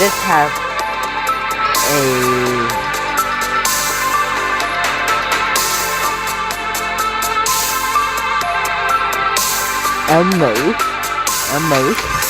This has a moose.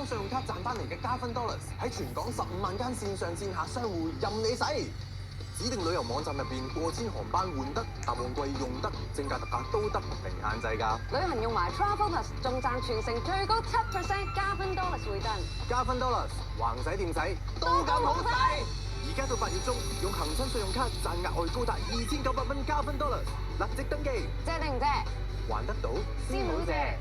信用卡賺翻嚟嘅加分 dollars 喺全港15萬間線上線下商戶任你使。指定旅遊網站入邊過千航班換得，搭旺季用得，正價特價都得，零限制㗎。旅行用埋 Travel Plus 仲賺全城最高7% 加分 dollars 回贈。加分 dollars 橫使掂使都咁好使。而家到8月中，用恒生信用卡賺額外高達2900蚊加分 dollars， 立即登記。借定唔借？還得到先好借。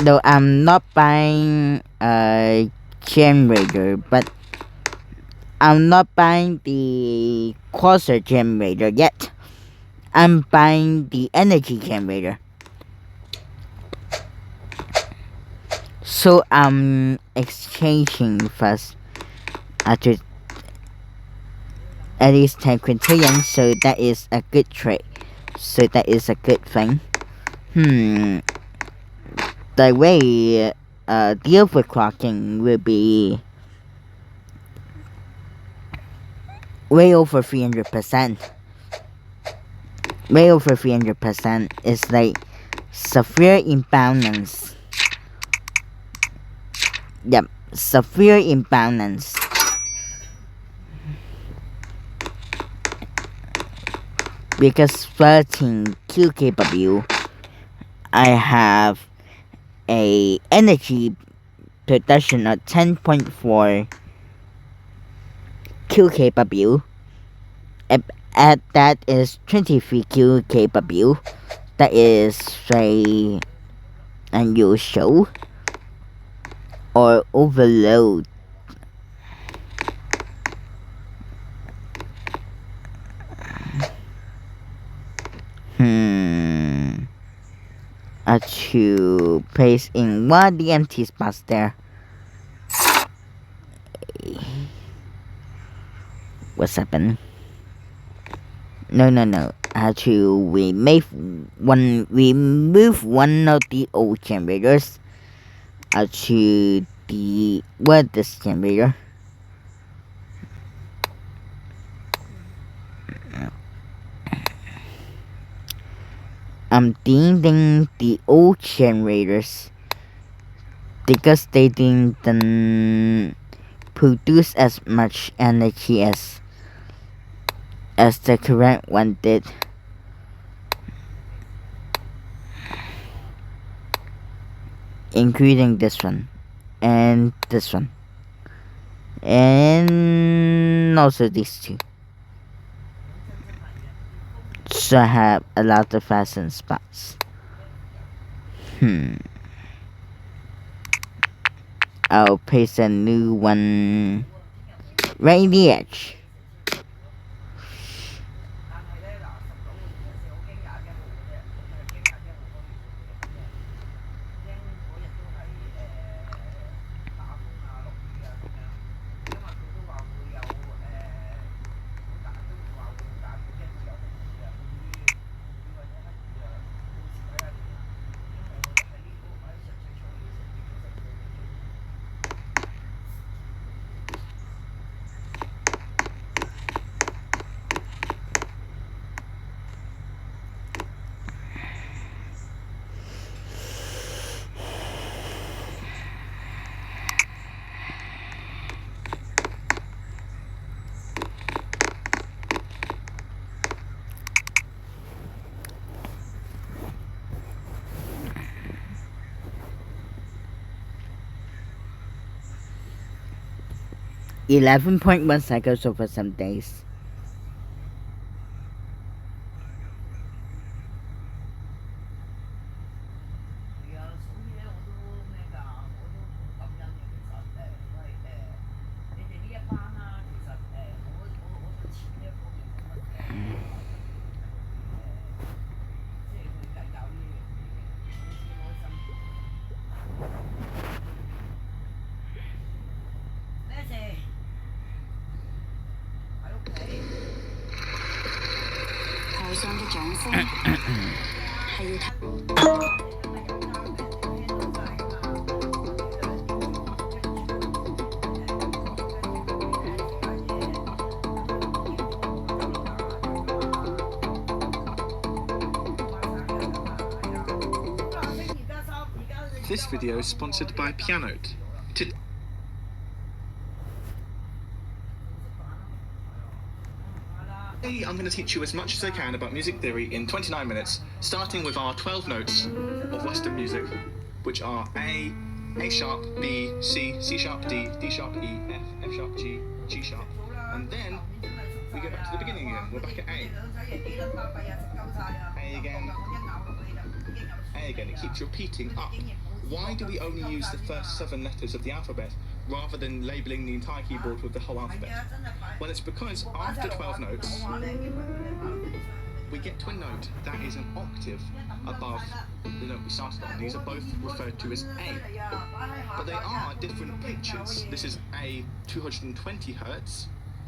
Though I'm not buying a Gem Raider, but I'm not buying the Quasar Gem Raider yet. I'm buying the Energy Gem Raider. So I'm exchanging first after at least 10 quintillion, so that is a good trade. So that is a good thing. The way the overclocking will be way over 300%. Way over 300% is like severe imbalance. Yep, severe imbalance. Because 13 QKW, I have a energy production of 10.4 QKW at that is 23Q capable. That is say unusual or overload. To place in one of the empty spots there. What's happened? No. To remove one of the old generators. To the this generator. I'm thinking the old generators because they didn't produce as much energy as the current one did. Including this one and this one and also these two. So I have a lot of fasten spots. I'll paste a new one right in the edge. .1 cycles over some days. This video is sponsored by Pianote. Today I'm going to teach you as much as I can about music theory in 29 minutes, starting with our 12 notes of Western music, which are A sharp, B, C, C sharp, D, D sharp, E, F, F sharp, G, G sharp, and then we go back to the beginning again. We're back at A. A again. A again. It keeps repeating up. Why do we only use the first 7 letters of the alphabet rather than labelling the entire keyboard with the whole alphabet? Well, it's because after 12 notes, we get to a note that is an octave above the note we started on. These are both referred to as A, but they are different pitches. This is A 220 hertz,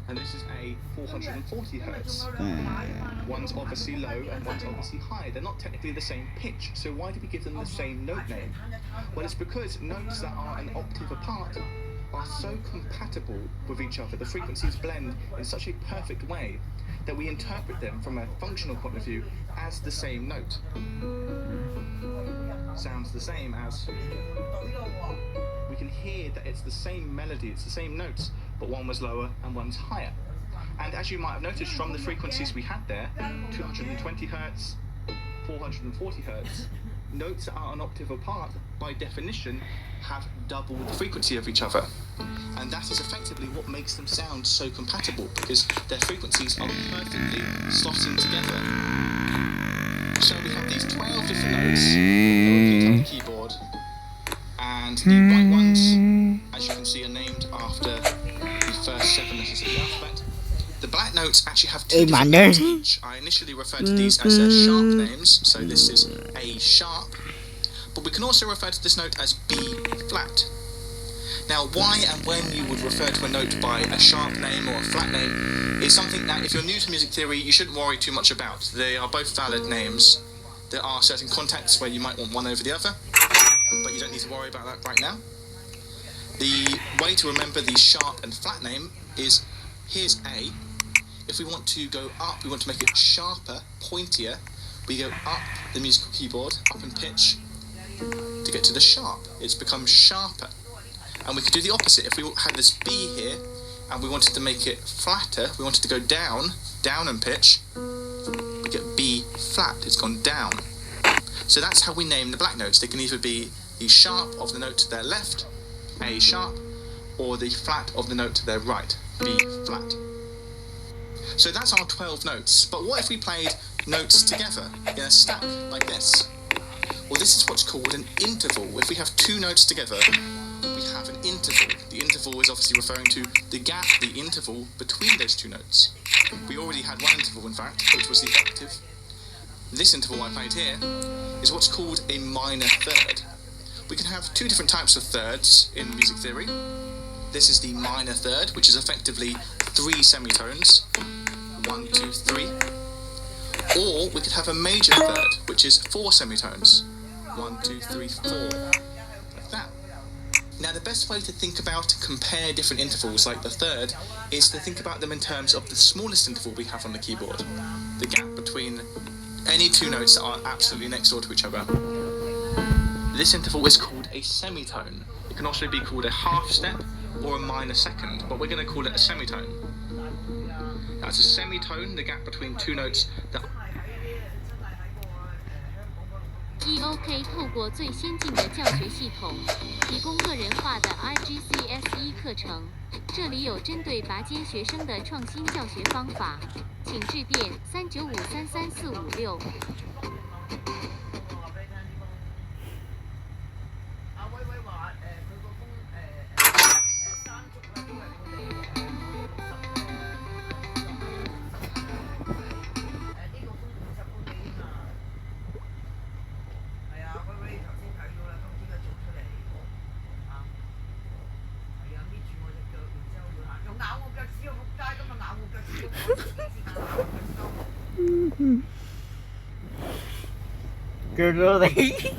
and this is A 440 hertz. One's obviously low and one's obviously high. They're not technically the same pitch, so why do we give them the same note name? Well, it's because notes that are an octave apart are so compatible with each other. The frequencies blend in such a perfect way that we interpret them from a functional point of view as the same note. Sounds the same as... We can hear that it's the same melody, it's the same notes, but one was lower and one's higher. And as you might have noticed from the frequencies we had there, 220 hertz, 440 hertz, notes that are an octave apart, by definition, have double the frequency of each other. And that is effectively what makes them sound so compatible, because their frequencies are perfectly slotting together. So we have these 12 different notes that repeat on the keyboard, and the white ones, as you can see, are named after the first 7 letters of the alphabet. The black notes actually have 2 different names each. I initially referred to these as their sharp names, so this is A sharp, but we can also refer to this note as B flat. Now, why and when you would refer to a note by a sharp name or a flat name is something that, if you're new to music theory, you shouldn't worry too much about. They are both valid names. There are certain contexts where you might want one over the other, but you don't need to worry about that right now. The way to remember the sharp and flat name is, here's A. If we want to go up, we want to make it sharper, pointier, we go up the musical keyboard, up in pitch, to get to the sharp. It's become sharper. And we could do the opposite. If we had this B here, and we wanted to make it flatter, we wanted to go down in pitch, we get B flat, it's gone down. So that's how we name the black notes. They can either be the sharp of the note to their left, A sharp, or the flat of the note to their right, B flat. So that's our 12 notes. But what if we played notes together in a stack like this? Well, this is what's called an interval. If we have 2 notes together, we have an interval. The interval is obviously referring to the gap, the interval between those 2 notes. We already had one interval, in fact, which was the octave. This interval I played here is what's called a minor third. We can have 2 different types of thirds in music theory. This is the minor third, which is effectively 3 semitones. 1, 2, 3. Or we could have a major third, which is 4 semitones. 1, 2, 3, 4. Like that. Now, the best way to think about and compare different intervals, like the third, is to think about them in terms of the smallest interval we have on the keyboard. The gap between any 2 notes that are absolutely next door to each other. This interval is called a semitone. It can also be called a half step or a minor second, but we're going to call it a semitone. That's a semitone, the gap between 2 notes that EOK 透过最先进的教学系统，提供个人化的 IGCSE 课程。这里有针对拔尖学生的创新教学方法，请致电395333456。Girly.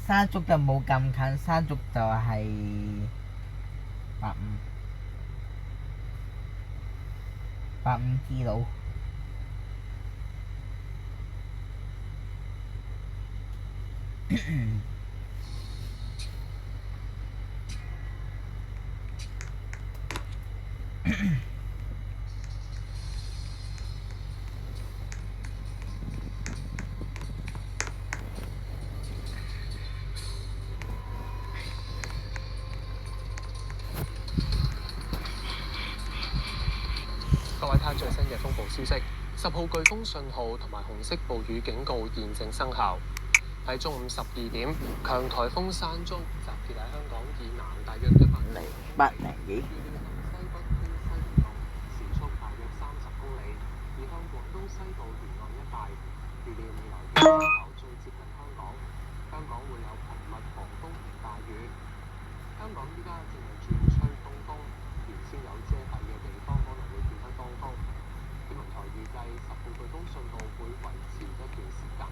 山竹就冇咁近，山竹就係150支路。各位睇最新嘅風暴消息，10號颶風信號同埋紅色暴雨警告現正生效。喺中午12點，強颱風山竹集結喺香港以南大約100里，100幾。預料向西北偏西移動，時速大約30公里，移向廣東西部沿岸一帶。預料未來幾個鐘頭最接近香港，香港會有頻密狂風同大雨。香港依家正係轉吹東風，原先有遮蔽嘅地方可能會變得當風。天文台預計10號颶風信號會維持一段時間。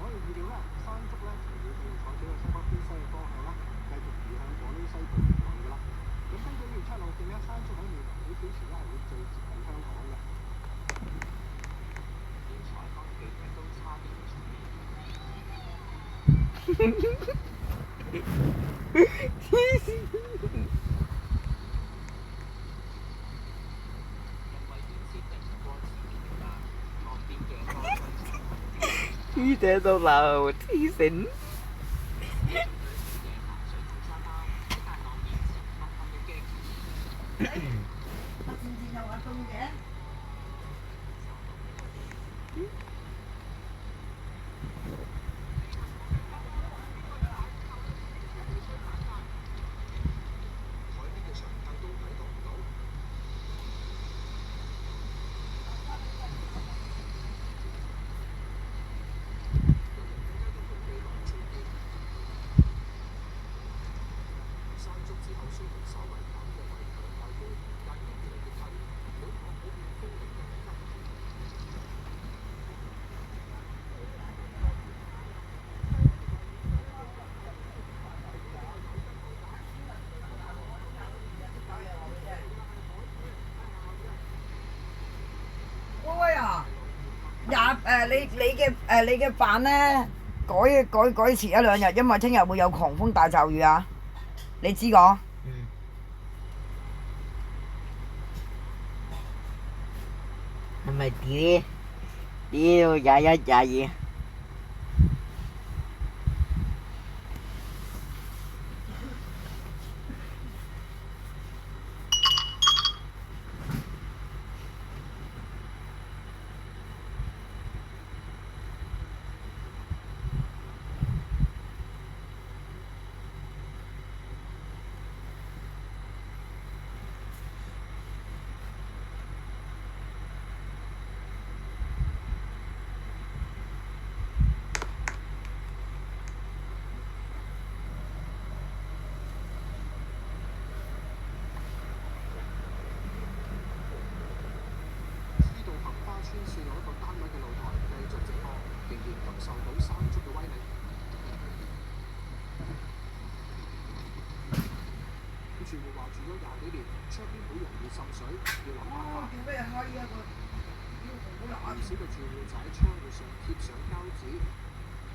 可以預料咧，山竹咧就會向採取個西北偏西嘅方向啦，繼續移向廣東西部沿岸㗎啦。咁根據預測路徑咧，山竹喺未來幾小時咧係會最接近香港嘅。現採訪嘅記者都差啲唔黐者到流，黐線。你嘅飯咧改遲1、2日，因為聽日會有狂風大驟雨啊！你知講？係咪delete到21、22？村算有一個單位嘅露台繼續直播，仍然感受到山竹嘅威力。住戶話住咗20幾年，窗邊好容易滲水，要諗辦法。唔少嘅住戶就喺窗戶上貼上膠紙。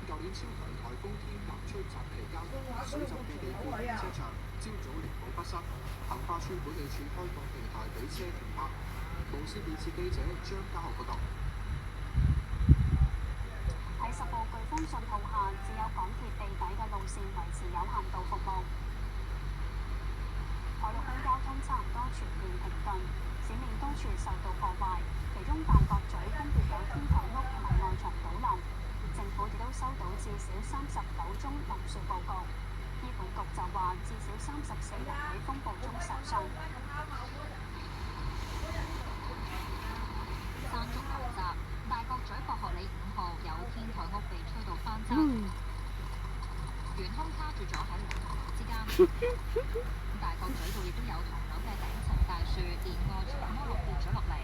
舊年超強颱風天鴿吹襲期間，水浸嘅地區停車場朝早連保不失。杏花邨管理處開放平台俾車停泊。無線電視記者張家豪報道。喺10號颶風信號下，只有港鐵地底嘅路線維持有限度服務。海陸空交通差唔多全面停頓，市面多處受到破壞，其中大角咀分別有天台屋同埋外牆倒冧。政府亦都收到至少39宗冧樹報告。醫管局就話至少34人喺風暴中受傷。山竹襲襲，大角咀博學里5號有天台屋被吹到翻側，懸空卡住咗喺兩堂樓之間。大角咀度亦都有唐樓嘅頂層大樹連外牆剝落跌咗落嚟，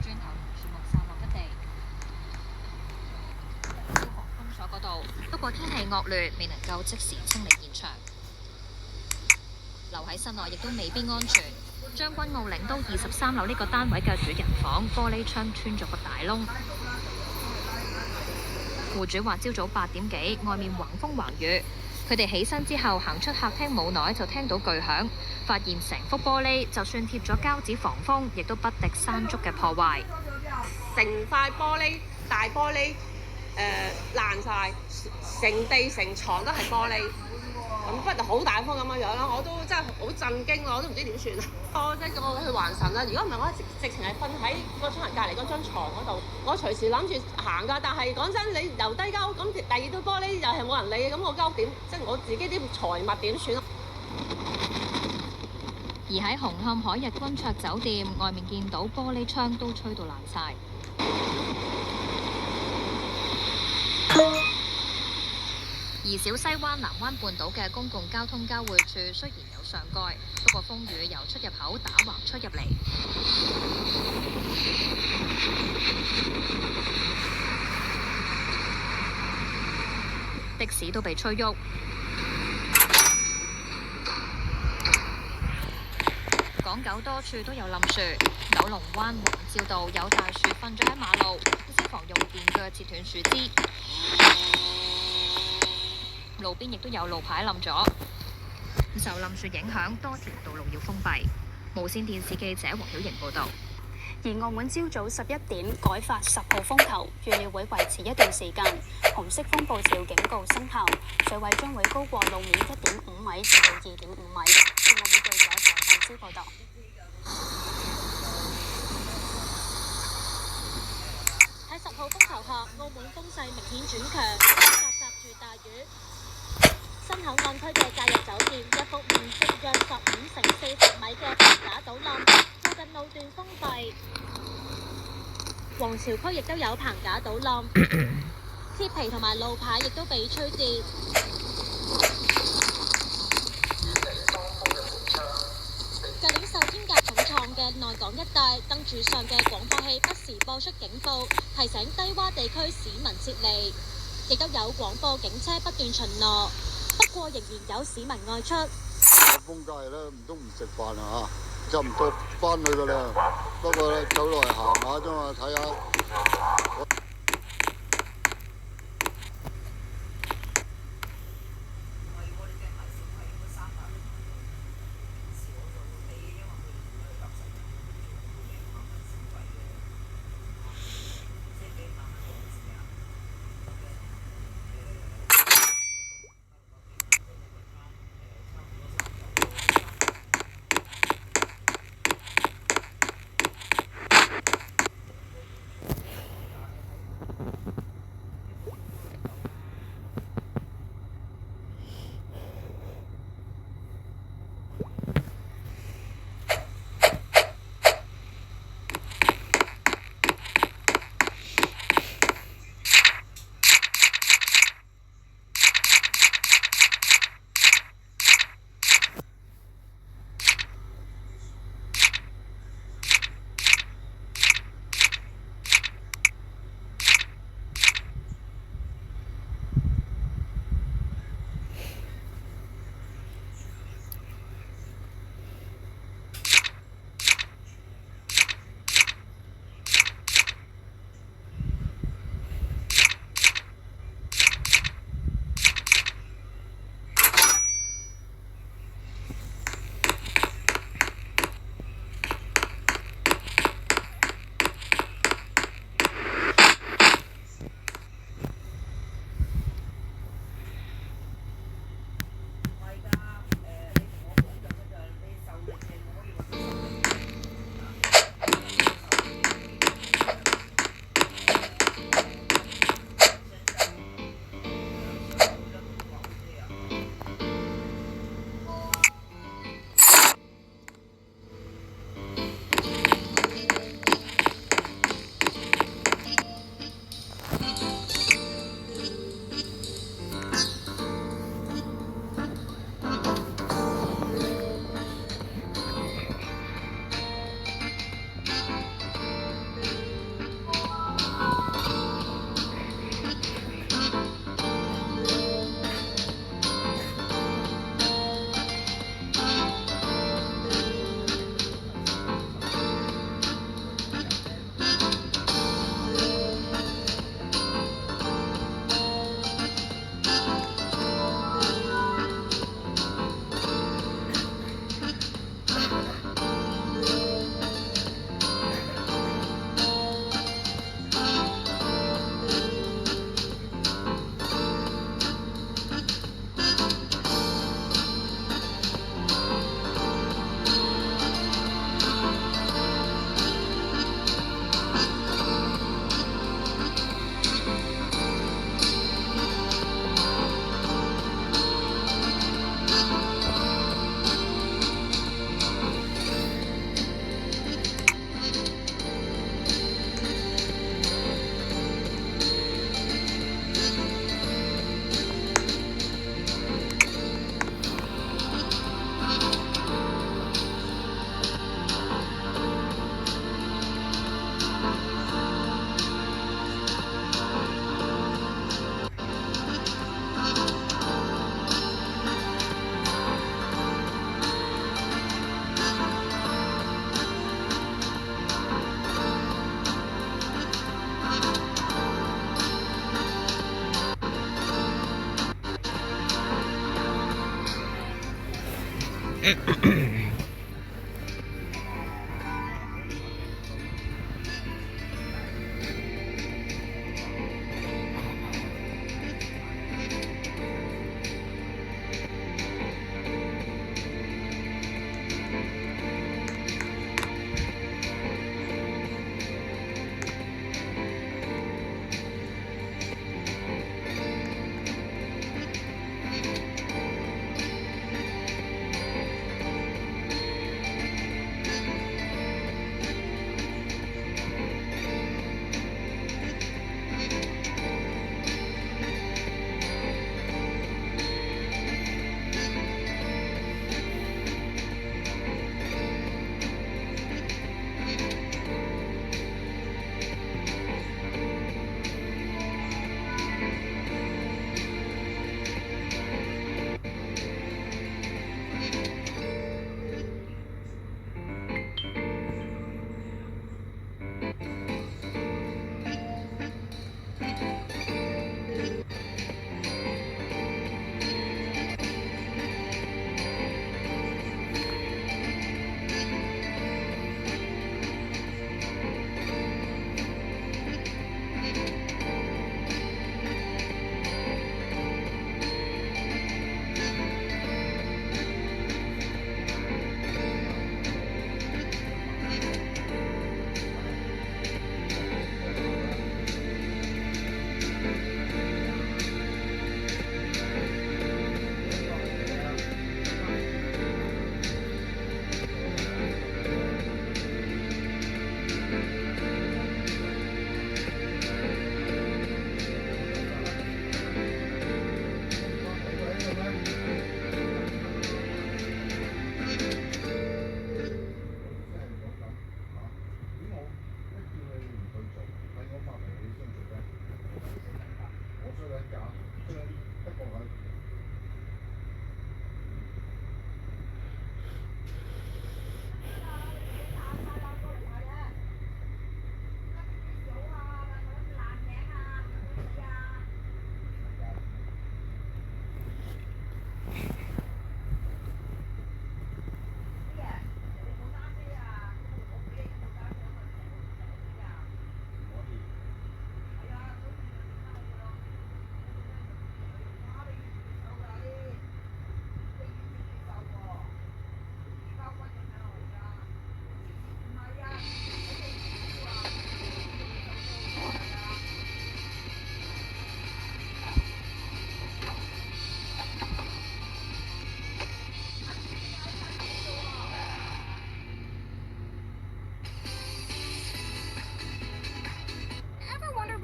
磚頭同樹木散落一地。消防封鎖所嗰度，不過天氣惡劣，未能夠即時清理現場。留喺室內亦都未必安全。將軍澳領都23樓呢個單位嘅主人房玻璃窗穿咗個大窿。戶主話：朝早8點幾，外面橫風橫雨，佢哋起身之後行出客廳冇耐就聽到巨響，發現成幅玻璃就算貼咗膠紙防風，亦都不敵山竹嘅破壞。成塊玻璃大玻璃爛晒，成地成床都係玻璃。咁不過好大風咁樣啦，我都真係好震驚咯，我都唔知點算啊！我即係叫我去還神啦，如果唔係我直情係瞓喺個窗人隔離嗰張牀嗰度，我隨時諗住行㗎。但係講真，你由低間屋咁第二道玻璃又係冇人理嘅，咁我間屋點？即係我自己啲財物點算啊？而喺紅磡海逸君綽酒店外面見到玻璃窗都吹到爛晒。而小西灣南灣半島嘅公共交通交匯處雖然有上蓋，不過風雨由出入口打橫出入嚟。的士都被吹喐。港九多處都有冧樹，九龍灣宏照道有大樹瞓咗喺馬路，消防用電鋸切斷樹枝。路邊亦都有路牌冧咗，受冧樹影響，多條道路要封閉。無線電視記者黃曉瑩報導。而澳門朝早11點改發10號風球，預料會維持一段時間。紅色風暴潮警告生效，水位將會高過路面1.5米至到2.5米。澳門記者黃振之報導。喺10號風球下，澳門風勢明顯轉強，夾雜住大雨。新口岸區嘅假日酒店一幅面積約15乘40米嘅棚架倒冧，附近路段封閉。皇朝區亦都有棚架倒冧，鐵皮同埋路牌亦都被吹跌。舊年受天鴿重創嘅內港一帶，燈柱上嘅廣播器不時播出警報，提醒低洼地區市民撤離。亦都有廣播警車不斷巡邏，不過仍然有市民外出。風假日咧，唔通唔食飯啊嚇？差唔多翻去噶啦，不過咧走落嚟行下啫嘛，睇下。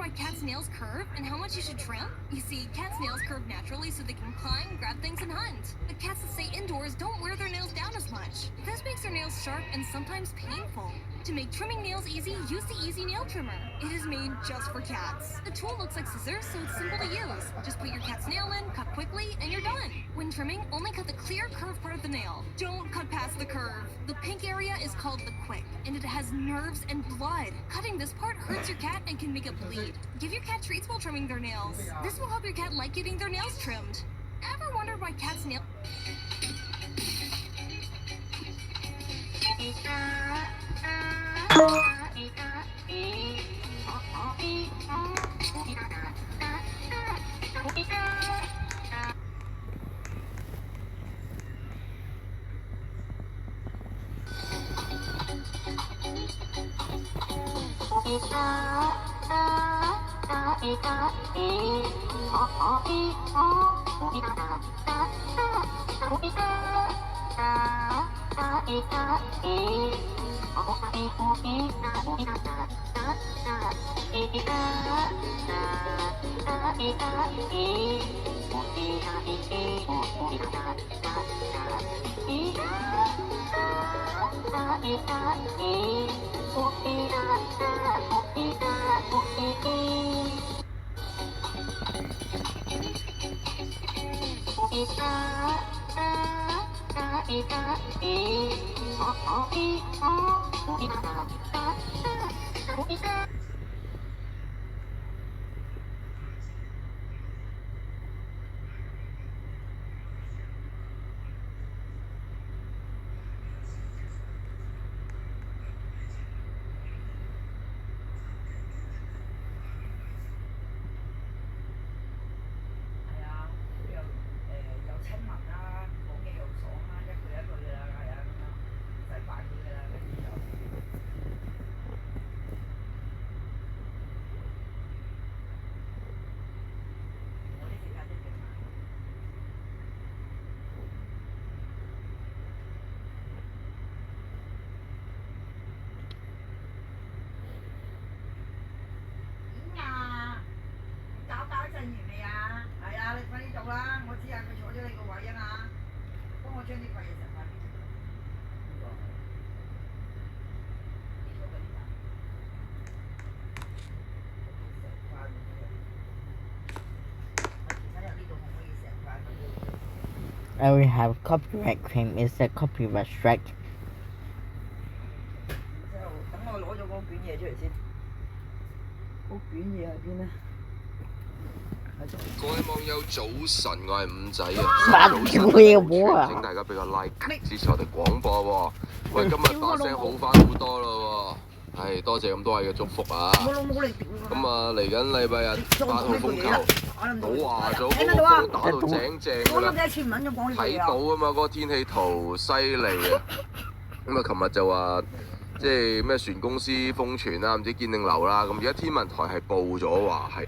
why cats' nails curve and how much you should trim? You see, cats' nails curve naturally so they can climb, grab things, and hunt. But cats that stay indoors don't wear their nails down as much. This makes their nails sharp and sometimes painful. To make trimming nails easy, use the Easy Nail Trimmer. It is made just for cats. The tool looks like scissors, so it's simple to use. Just put your cat's nail in, cut quickly, and you're done. When trimming, only cut the clear curved part of the nail. Don't cut past the curve. The pink area is called the quick, and it has nerves and blood. Cutting this part hurts your cat and can make it bleed. Give your cat treats while trimming their nails. This will help your cat like getting their nails trimmed. Ever wondered why cats' nails... I will have copyright claim. It's a copyright strike. 等我攞咗嗰卷嘢出嚟先。嗰卷嘢喺邊咧？各位網友早晨，我係五仔啊！請大家俾個 like 支持我哋廣播喎。喂，今日把聲好翻好多咯喎，係多謝咁多位嘅祝福啊！咁啊，嚟緊禮拜日8號風球，我話咗嗰個風打到正正㗎啦，睇到啊嘛，嗰個天氣圖犀利啊！咁啊，琴日就話即係咩船公司瘋傳啦，唔知堅定流啦，咁而家天文台係報咗話係。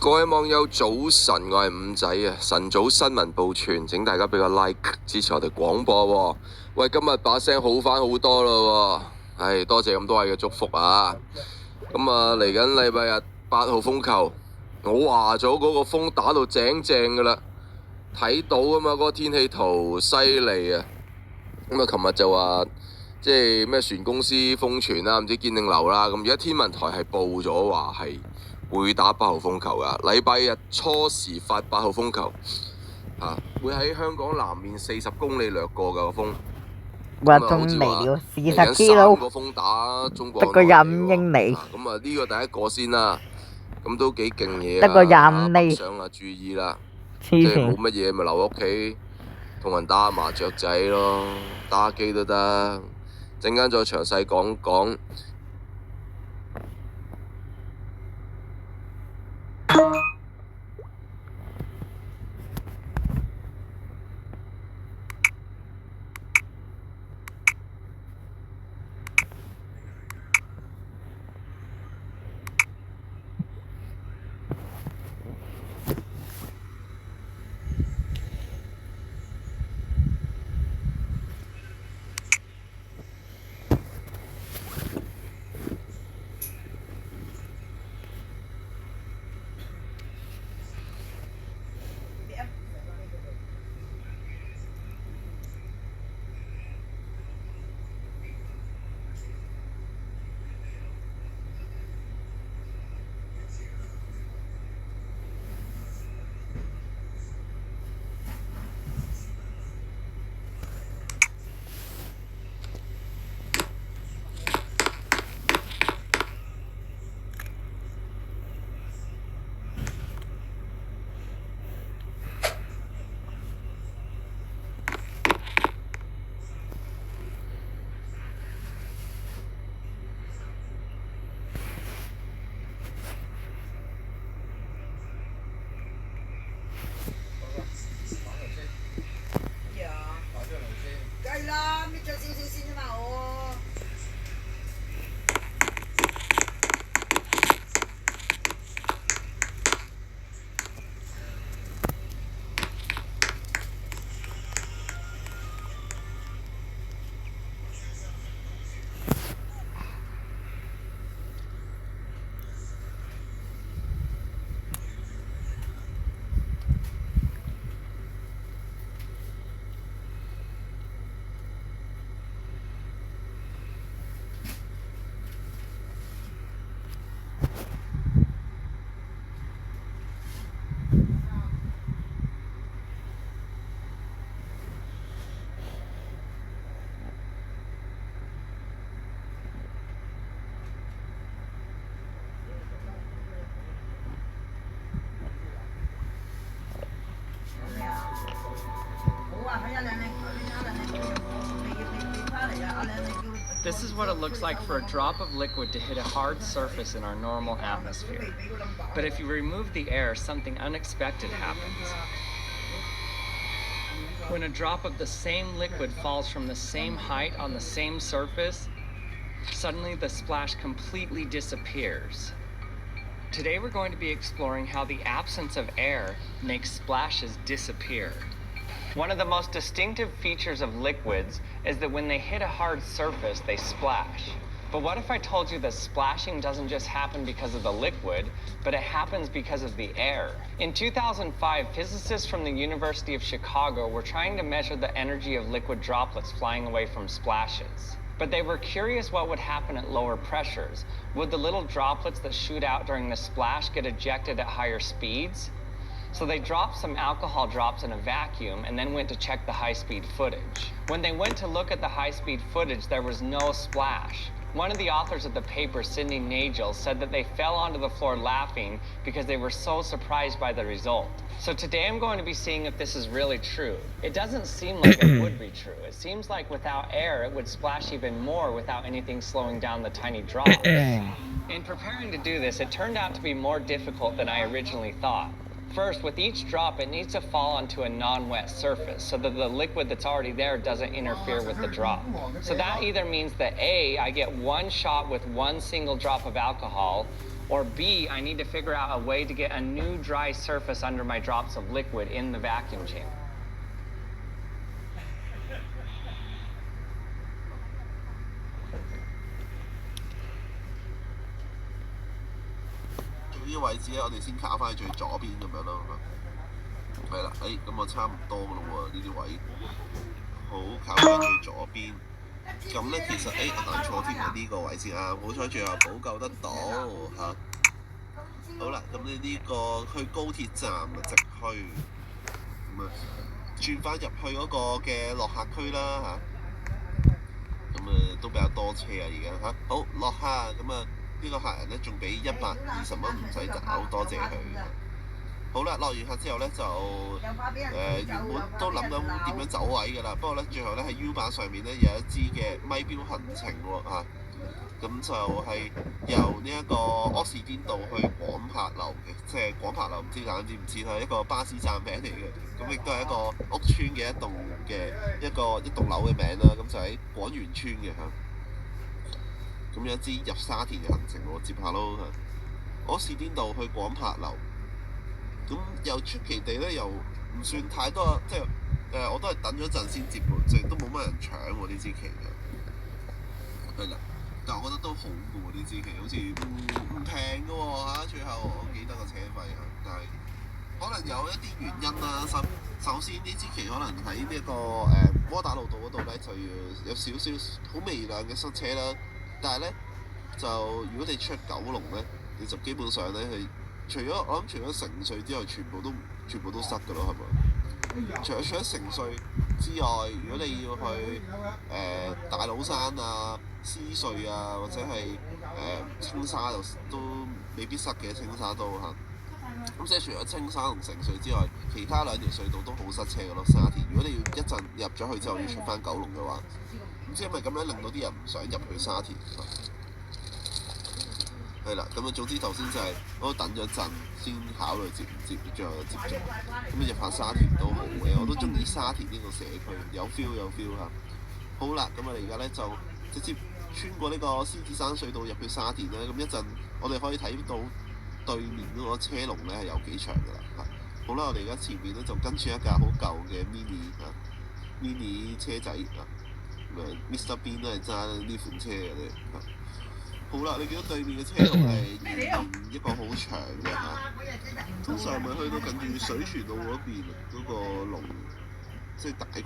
各位網友早晨，我係五仔啊！晨早新聞報傳，請大家俾個 like 支持我哋廣播喎。喂，今日把聲好翻好多咯喎，係多謝咁多位嘅祝福啊！咁啊，嚟緊禮拜日8號風球，我話咗嗰個風打到正正㗎啦，睇到啊嘛，嗰個天氣圖犀利啊！咁啊，琴日就話即係咩船公司瘋傳啦，唔知堅定流啦，咁而家天文台係報咗話係會打8號風球㗎，禮拜日初時發8號風球，會喺香港南面40公里掠過㗎個風。話仲嚟了40 kilo， 個風打中國，得個25英里。咁啊呢個第一個先啦，咁都幾勁嘢得個25厘。上啊注意啦，即係冇乜嘢咪留屋企同人打麻雀仔咯，打機都得。陣間再詳細講講。This is what it looks like for a drop of liquid to hit a hard surface in our normal atmosphere. But if you remove the air, something unexpected happens. When a drop of the same liquid falls from the same height on the same surface, suddenly the splash completely disappears. Today we're going to be exploring how the absence of air makes splashes disappear. One of the most distinctive features of liquids is that when they hit a hard surface, they splash. But what if I told you that splashing doesn't just happen because of the liquid, but it happens because of the air? In 2005, physicists from the University of Chicago were trying to measure the energy of liquid droplets flying away from splashes. But they were curious what would happen at lower pressures. Would the little droplets that shoot out during the splash get ejected at higher speeds? So they dropped some alcohol drops in a vacuum and then went to check the high-speed footage. When they went to look at the high-speed footage, there was no splash. One of the authors of the paper, Sidney Nagel, said that they fell onto the floor laughing because they were so surprised by the result. So today I'm going to be seeing if this is really true. It doesn't seem like it would be true. It seems like without air, it would splash even more without anything slowing down the tiny drops. In preparing to do this, it turned out to be more difficult than I originally thought. First, with each drop, it needs to fall onto a non-wet surface so that the liquid that's already there doesn't interfere with the drop. So that either means that A, I get one shot with one single drop of alcohol, or B, I need to figure out a way to get a new dry surface under my drops of liquid in the vacuum chamber.呢個位置咧，我哋先靠翻去最左邊咁樣咯。係啦，咁我差唔多噶咯喎，呢啲位好靠翻最左邊。咁咧其實我彈錯添啊，呢個位先啊，好彩最後補救得到嚇。好啦，咁你呢個去高鐵站嘅直區，咁啊轉翻入去嗰個嘅落客區啦嚇。咁都比較多車啊而家嚇。好落客咁啊。呢個客人咧仲俾120蚊唔使找，多謝佢。好啦，落完客之後咧就原本都諗緊點樣走位㗎啦，不過咧最後咧喺 U 版上面咧有一支嘅咪標行程喎嚇，咁就係由呢一個柯士甸道去廣柏樓嘅，即係廣柏樓唔知大家知唔知啦，一個巴士站名嚟嘅，咁亦都係一個屋村嘅一棟樓嘅名啦，咁就喺廣源村嘅嚇。咁有一支入沙田嘅行程喎，接下咯。柯士甸道去廣柏樓，咁又出奇地咧，又唔算太多，即係我都係等咗陣先接喎，即係都冇乜人搶喎呢支旗嘅。係啦，但我覺得都好嘅喎呢支旗，好似唔平嘅喎嚇。最後我記得個車費嚇，但係可能有一啲原因啦。首先呢支旗可能喺呢一個窩打老道嗰度咧，就要有少少好微量嘅塞車啦。但係咧，就如果你出九龍咧，你就基本上咧係除咗城隧之外，全部都塞㗎咯，係咪？除咗城隧之外，如果你要去大老山啊、獅隧啊，或者係青沙都未必塞嘅，青沙都嚇。咁即係除咗青沙同城隧之外，其他兩條隧道都好塞車㗎咯。沙田，如果你要一陣入咗去之後要出翻九龍嘅話，唔知係咪咁樣令到啲人唔想入去沙田？係啦，咁總之頭先就係我都等咗陣先考慮接唔接，最後就接咗。咁入下沙田都好嘅，我都中意沙田呢個社區，有 feel 嚇。好啦，咁我哋而家咧就直接穿過呢個獅子山隧道入去沙田啦。咁一陣我哋可以睇到對面嗰個車龍咧係有幾長㗎啦嚇。好啦，我哋而家前面咧就跟住一架好舊嘅 mini 車仔啊。Mr. Bean 都係揸呢款車嘅咧。好啦，你見到對面嘅車龍係一個好長嘅嚇，通常咪去到近住水泉路嗰邊嗰個龍，即係大概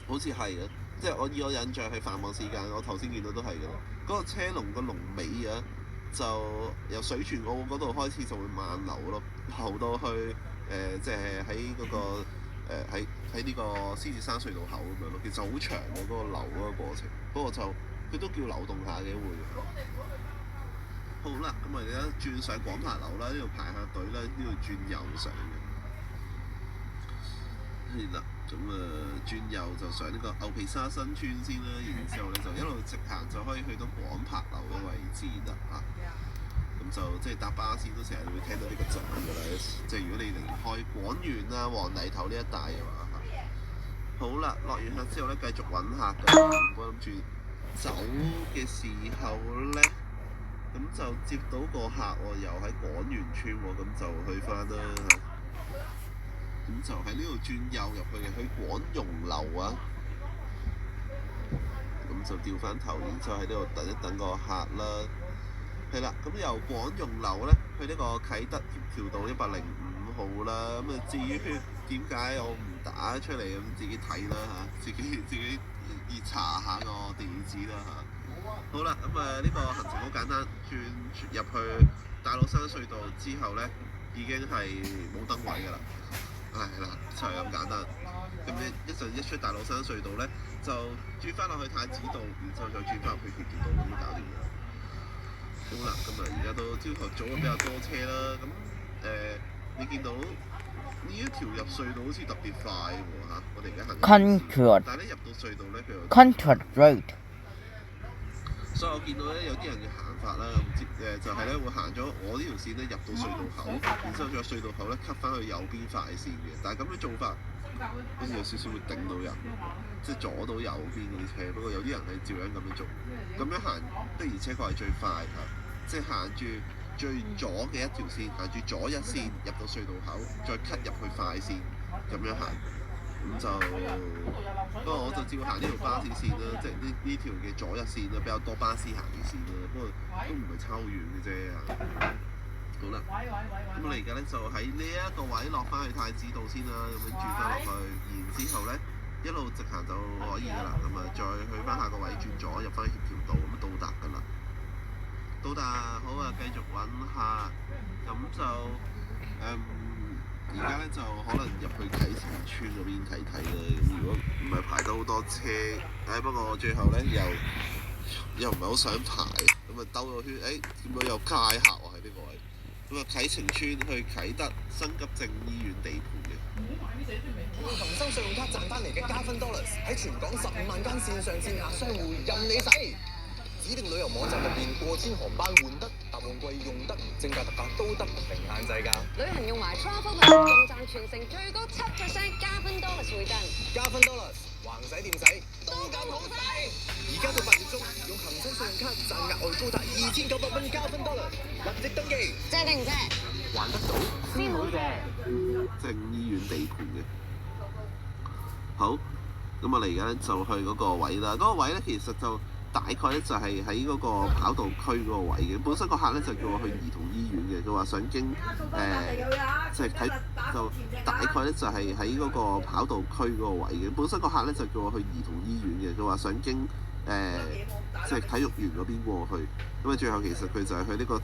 好似係嘅，即係我以我印象係繁忙時間，我頭先見到都係嘅啦。嗰個車龍個龍尾啊，就由水泉澳嗰度開始就會慢流咯，流到去即係喺嗰個喺呢個獅子山隧道口咁樣咯，其實好長嘅嗰個流嗰個過程，不過就佢都叫流動下嘅會。好啦，咁我哋而家轉上廣柏樓啦，呢度排下隊啦，呢度轉右上嘅。係啦，咁轉右就上呢個牛皮沙新村先啦，然之後咧就一路直行就可以去到廣柏樓嘅位置啦嚇。咁就即係搭巴士都成日會聽到呢個站㗎啦，即係如果你離開廣源啊、黃泥頭呢一帶嘅話嚇。好啦，落完客之後咧，繼續揾客㗎。我諗住走嘅時候咧，咁就接到個客喎，又喺廣源村喎，咁就去翻啦。咁就喺呢度轉右入去，去廣容樓啊。咁就調翻頭，然之後喺呢度等一等個客啦。係啦，咁由廣容樓咧去呢個啟德協調道105號啦。咁啊，至於點解我唔打出嚟咁，自己睇啦嚇，自己要查下個地址啦嚇。好啦，咁啊呢個行程好簡單，轉入去大老山隧道之後咧，已經係冇燈位㗎啦。係啦，就係咁簡單。咁一陣一出大老山隧道咧，就轉翻落去太子道，然之後再轉翻入去協調道咁搞掂㗎。好啦，咁啊而家都朝頭早比較多車啦。咁你見到呢一條入隧道好似特別快喎嚇，我哋而家行。Concord。但係咧入到隧道咧，佢又 Concord Road。所以我見到咧有啲人嘅行法啦，就係咧會行咗我呢條線咧入到隧道口，然之後再隧道口咧 cut 翻去右邊快線嘅。但係咁樣做法好似有少少會頂到人，即係阻到右邊嗰啲車。不過有啲人係照樣咁樣做，咁樣行的而且確係最快嚇，即係行住最左嘅一條線，行住左一線入到隧道口，再 cut 入去快線咁樣行。咁就不過我就照行呢條巴士線啦，即係呢條嘅左一線啦，比較多巴士行嘅線啦。不過都唔係超遠嘅啫。好啦，咁我哋而家咧就喺呢一個位落翻去太子道先啦，咁樣轉翻落去，然之後咧一路直行就可以㗎啦。咁啊再去翻下個位轉左入翻協調道，咁到達㗎啦。到達好啊，繼續揾下，咁就而家咧就可能入去啟晴邨嗰邊睇睇啦。咁如果唔係排得好多車，不過我最後咧又唔係好想排，咁啊兜個圈，見到有街客喎喺呢個位。咁啊啟晴邨去啟德新急症醫院地盤嘅。用恒生信用卡賺翻嚟嘅加分 dollars 喺全港15萬間線上線下商戶任你使。指定旅遊網站入邊過千航班換得，搭旺季用得，正價特價都得，零限制㗎。旅行用埋 Travel 仲賺全城最高7%加分 dollars 回贈。加分 dollars 橫使掂使都咁好使。而家到8月中，用恒生信用卡賺額外高達2900蚊加分 dollars， 立即登記。借定唔借？還得到先好借。正醫院地盤嘅。好，咁我哋而家咧就去嗰個位啦。嗰個位咧其實就大概咧就係喺嗰個跑道區嗰個位嘅。本身個客咧就叫我去兒童醫院嘅，佢話想經即係睇就大概咧就係喺嗰個跑道區嗰個位嘅。本身個客咧就叫我去兒童醫院嘅，佢話想經即係體育園嗰邊過去。咁啊最後其實佢就係去呢個。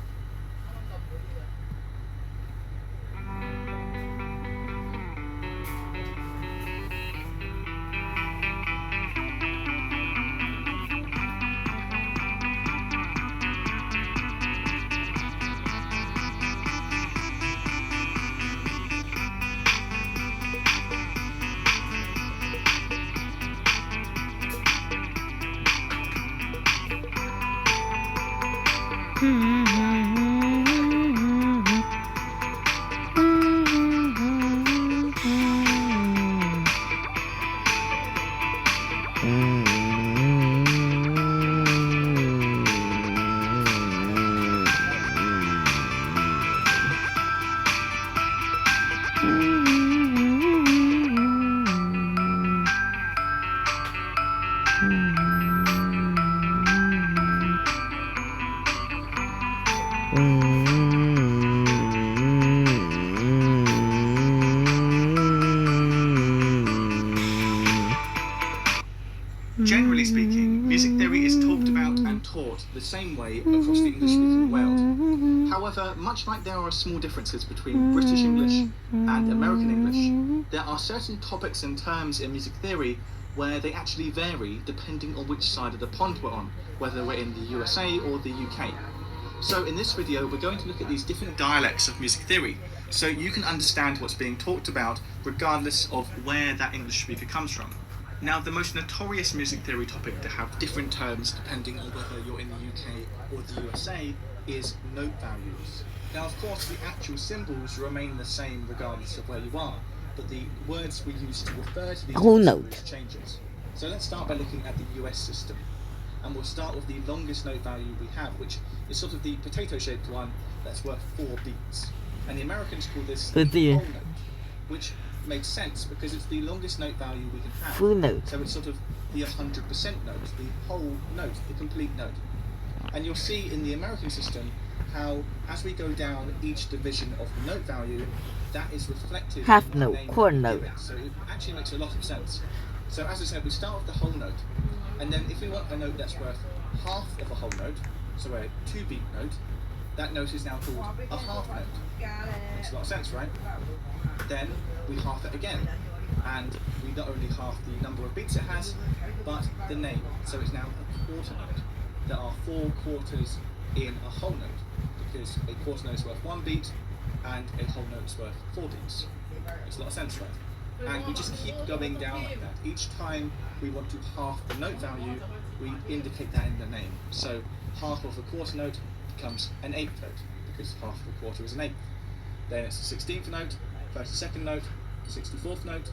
Generally speaking, music theory is talked about and taught the same way across the English-speaking world. However, much like there are small differences between British English and American English, there are certain topics and terms in music theory where they actually vary depending on which side of the pond we're on, whether we're in the USA or the UK. So in this video, we're going to look at these different dialects of music theory, so you can understand what's being talked about regardless of where that English speaker comes from. Now, the most notorious music theory topic to have different terms depending on whether you're in the UK or the USA is note values. Now, of course, the actual symbols remain the same regardless of where you are, but the words we use to refer to these Whole different note. symbols changes. So let's start by looking at the US system. And we'll start with the longest note value we have, which is sort of the potato-shaped one that's worth 4 beats. And the Americans call this the Potato. whole note, which makes sense because it's the longest note value we can have. Full note. So it's sort of the 100% note, the whole note, the complete note. And you'll see in the American system how, as we go down each division of the note value, that is reflected Half in the note, name quarter we note. give it. So it actually makes a lot of sense. So as I said, we start with the whole note, and then if we want a note that's worth half of a whole note, so a 2-beat note, that note is now called a half note. Makes a lot of sense, right? Then we half it again, and we not only half the number of beats it has, but the name. So it's now a quarter note. There are 4 quarters in a whole note, because a quarter note is worth 1 beat, and a whole note is worth 4 beats. Makes a lot of sense, right? And we just keep going down like that. Each time we want to half the note value, we indicate that in the name. So half of a quarter note becomes an 8th note, because half of a quarter is an 8th. Then it's a 16th note, 32nd note, 64th note,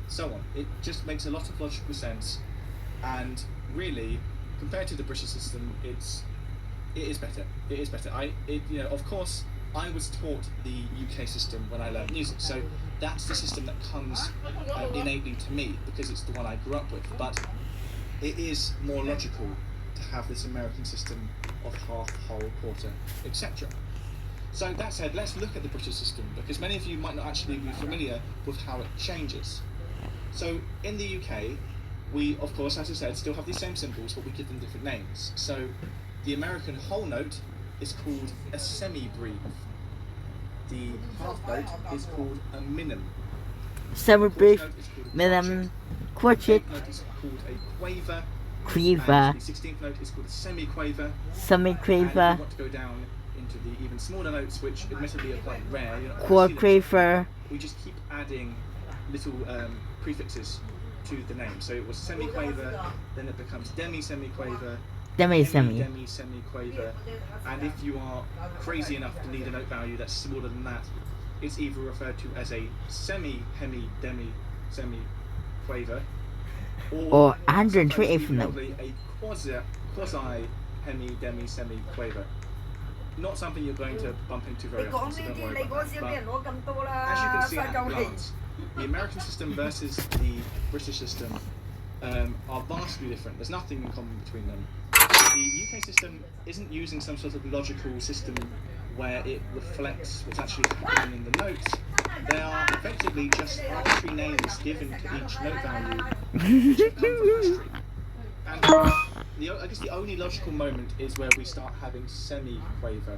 so on. It just makes a lot of logical sense, and really, compared to the British system, it is better. It is better. Of course, I was taught the UK system when I learned music, so that's the system that comes innately to me because it's the one I grew up with. But it is more logical to have this American system of half, whole, quarter, etc. So that said, let's look at the British system because many of you might not actually be familiar with how it changes. So in the UK, we, of course, as I said, still have these same symbols, but we give them different names. So the American whole note is called a semi-breathe. The half note is called a minim. Semi-breathe, minim, quartet, The 8th note is called a quaver. quaver, And the 16th note is called a semi-quaver. And if semi-quaver, you want to go down into the even smaller notes, which admittedly are quite rare, you're not gonna quarter see them, quaver, we just keep adding little prefixes to the name. So it was semi-quaver, then it becomes demi-semi-quaver, demi-semi. demi-semi-quaver, and if you are crazy enough to need a note value that's smaller than that, it's either referred to as a semi-hemi, demi-semi-quaver, Or 120th note. a quasi-hemi, demi-semi-quaver. Not something you're going to bump into very often, so don't worry about that. But as you can see at a glance, the American system versus the British system are vastly different. There's nothing in common between them. The UK system isn't using some sort of logical system where it reflects what's actually happening in the notes. They are effectively just arbitrary names given to each note value, which have come from history. And I guess the only logical moment is where we start having semi-quaver,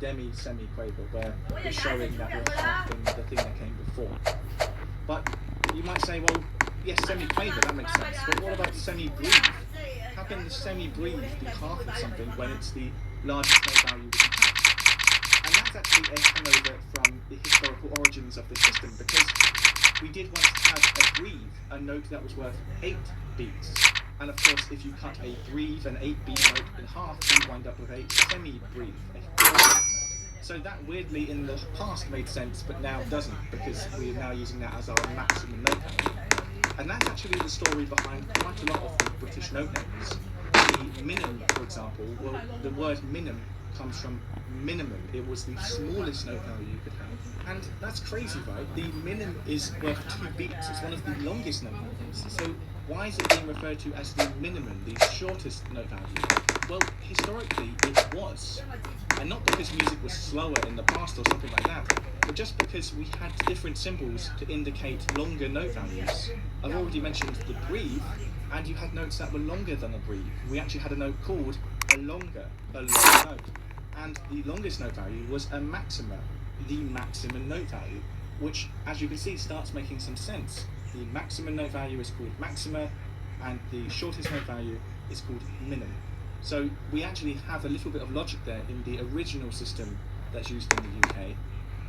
demi-semi-quaver, where we're showing that we're halving the thing that came before. But you might say, well, yes, semi-quaver, that makes sense. But what about semi-breathe? How can the semi-breathe be half of something when it's the largest note value we can have? And that's actually a hangover from the historical origins of the system, because we did once have a breathe, a note that was worth 8 beats. And of course, if you cut a breathe, an 8-beat note, in half, you wind up with a semi-breathe, a 4-beat note. So that weirdly in the past made sense, but now doesn't, because we are now using that as our maximum note value. And that's actually the story behind quite a lot of the British note names. The minim, for example, well, the word minim comes from minimum. It was the smallest note value you could have. And that's crazy, right? The minim is worth 2 beats. It's one of the longest note values. So why is it being referred to as the minimum, the shortest note value? Well, historically it was. And not because music was slower in the past or something like that, but just because we had different symbols to indicate longer note values. I've already mentioned the breathe, and you had notes that were longer than a breathe. We actually had a note called a long note. And the longest note value was a maxima, the maximum note value, which, as you can see, starts making some sense. The maximum note value is called maxima, and the shortest note value is called minim. So we actually have a little bit of logic there in the original system that's used in the UK,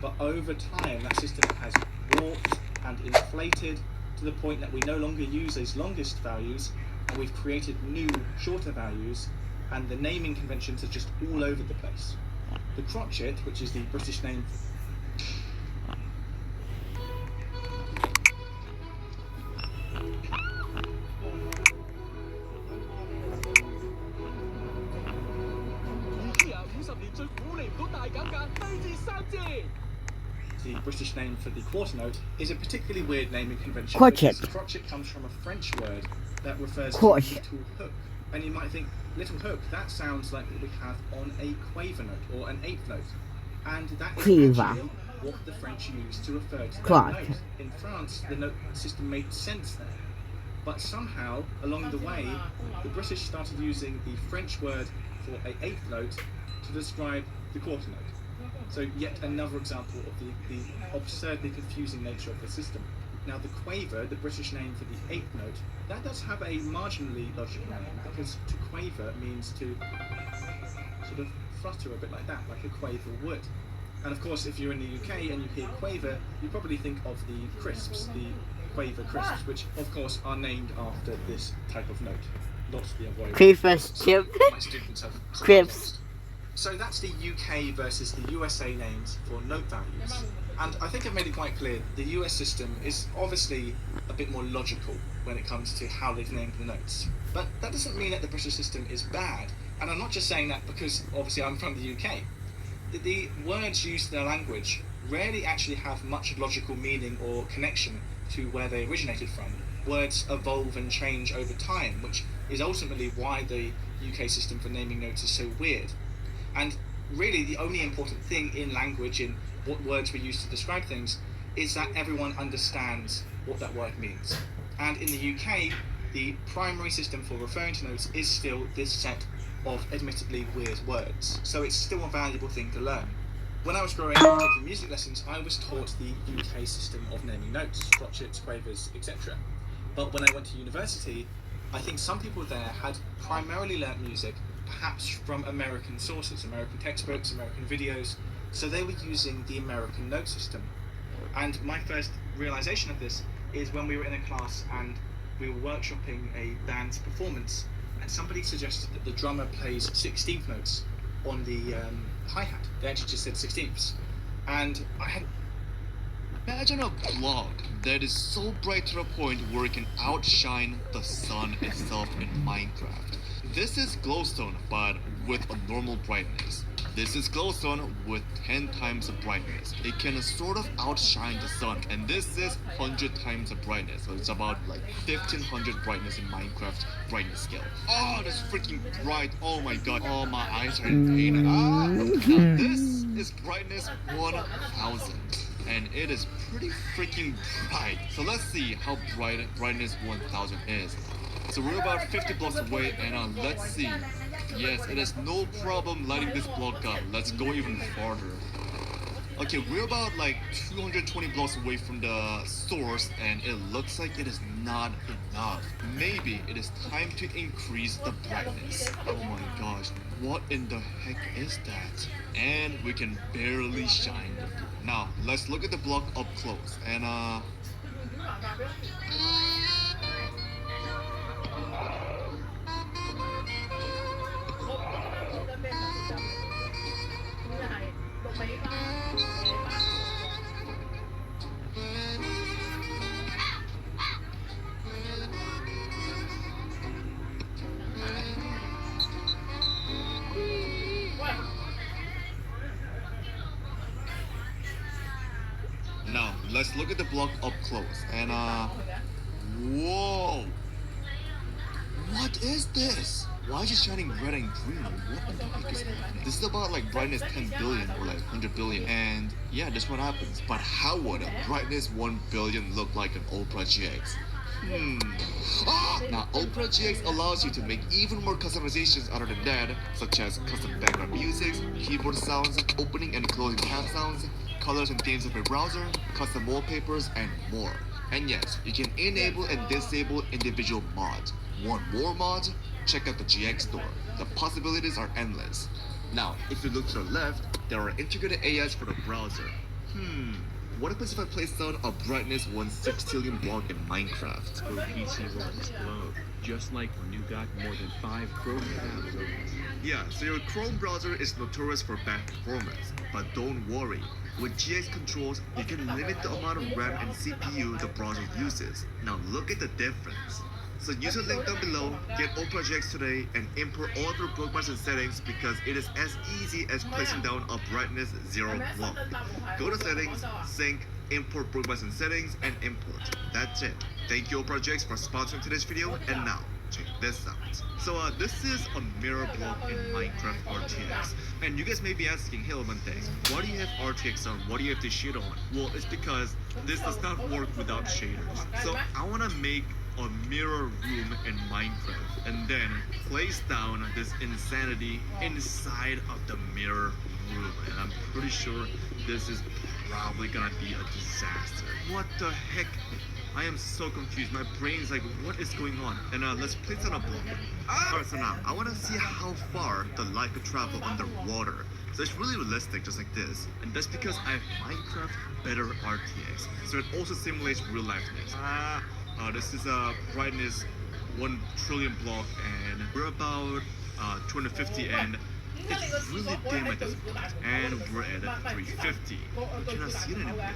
but over time that system has warped and inflated to the point that we no longer use those longest values, and we've created new shorter values, and the naming conventions are just all over the place. The crotchet, which is the British name The British name for the quarter note is a particularly weird naming convention. Crotchet. Because crotchet comes from a French word that refers to Crotchet. little hook. And you might think, little hook, that sounds like what we have on a quaver note or an eighth note. And that is Quaver. actually what the French used to refer to Quad. that note. In France, the note system made sense there. But somehow, along the way, the British started using the French word for an eighth note to describe the quarter note. So yet another example of the absurdly confusing nature of the system. Now the quaver, the British name for the eighth note, that does have a marginally logical name because to quaver means to sort of flutter a bit like that, like a quaver would. And of course, if you're in the UK and you hear quaver, you probably think of the crisps, the quaver crisps, which of course are named after this type of note. Not the other way around. Quaver's chip. My students have Crisps. So that's the UK versus the USA names for note values. And I think I've made it quite clear the US system is obviously a bit more logical when it comes to how they've named the notes. But that doesn't mean that the British system is bad. And I'm not just saying that because obviously I'm from the UK. The words used in their language rarely actually have much logical meaning or connection to where they originated from. Words evolve and change over time, which is ultimately why the UK system for naming notes is so weird. And really the only important thing in language, in what words we use to describe things, is that everyone understands what that word means. And in the UK, the primary system for referring to notes is still this set of admittedly weird words. So it's still a valuable thing to learn. When I was growing up taking music lessons, I was taught the UK system of naming notes, crotchets, quavers, etc. But when I went to university, I think some people there had primarily learnt music perhaps from American sources, American textbooks, American videos, so they were using the American note system. And my first realization of this is when we were in a class and we were workshopping a band's performance, and somebody suggested that the drummer plays 16th notes on the hi-hat. They actually just said 16ths. And I had... Imagine a block that is so bright to the point where it can outshine the sun itself in Minecraft. This is glowstone, but with a normal brightness. This is glowstone with 10 times the brightness. It can sort of outshine the sun, and this is 100 times the brightness. So it's about like 1500 brightness in Minecraft brightness scale. Oh, that's freaking bright. Oh my god. Oh, my eyes are in pain. Ah! Now this is brightness 1000. And it is pretty freaking bright. So let's see how bright brightness 1000 is. So we're about 50 blocks away, and let's see. Yes, it is no problem lighting this block up. Let's go even farther. Okay, we're about like 220 blocks away from the source, and it looks like it is not enough. Maybe it is time to increase the brightness. Oh my gosh, what in the heck is that? And we can barely shine the block. Now, let's look at the block up close, and now, let's look at the block up close, and whoa! What is this? Why is it shining red and green? What in the heck is happening? This is about like brightness 10 billion or like 100 billion, and yeah, that's what happens. But how would a brightness 1 billion look like an Opera GX? Now, Opera GX allows you to make even more customizations other than that, such as custom background music, keyboard sounds, opening and closing tab sounds, colors and themes of your browser, custom wallpapers, and more. And yes, you can enable and disable individual mods. Want more mods? Check out the GX store. The possibilities are endless. Now, if you look to the left, there are integrated AIs for the browser. What happens if I place down a brightness 1/6 block in Minecraft? Your PC will explode, just like when you got more than 5 Chrome tabs open. Yeah, so your Chrome browser is notorious for bad performance, but don't worry. With GX controls, you can limit the amount of RAM and CPU the browser uses. Now look at the difference. So use the link down below, get all projects today, and import all of your bookmarks and settings because it is as easy as placing down a brightness 0 block. Go to settings, sync, import bookmarks and settings, and import. That's it. Thank you all projects for sponsoring today's video, and now check this out. So this is a mirror block in Minecraft RTX. And you guys may be asking, hey Levantes, why do you have RTX on? What do you have this shit on? Well, it's because this does not work without shaders. So I want to make a mirror room in Minecraft and then place down this insanity inside of the mirror room. And I'm pretty sure this is probably gonna be a disaster. What the heck? I am so confused. My brain is like, what is going on? And let's place on a block. Alright, so now I want to see how far the light could travel underwater. So it's really realistic, just like this. And that's because I have Minecraft better RTX. So it also simulates real lifeness. This is brightness 1 trillion block, and we're about 250, and it's really dim at this point. And we're at 350. We cannot see it anymore.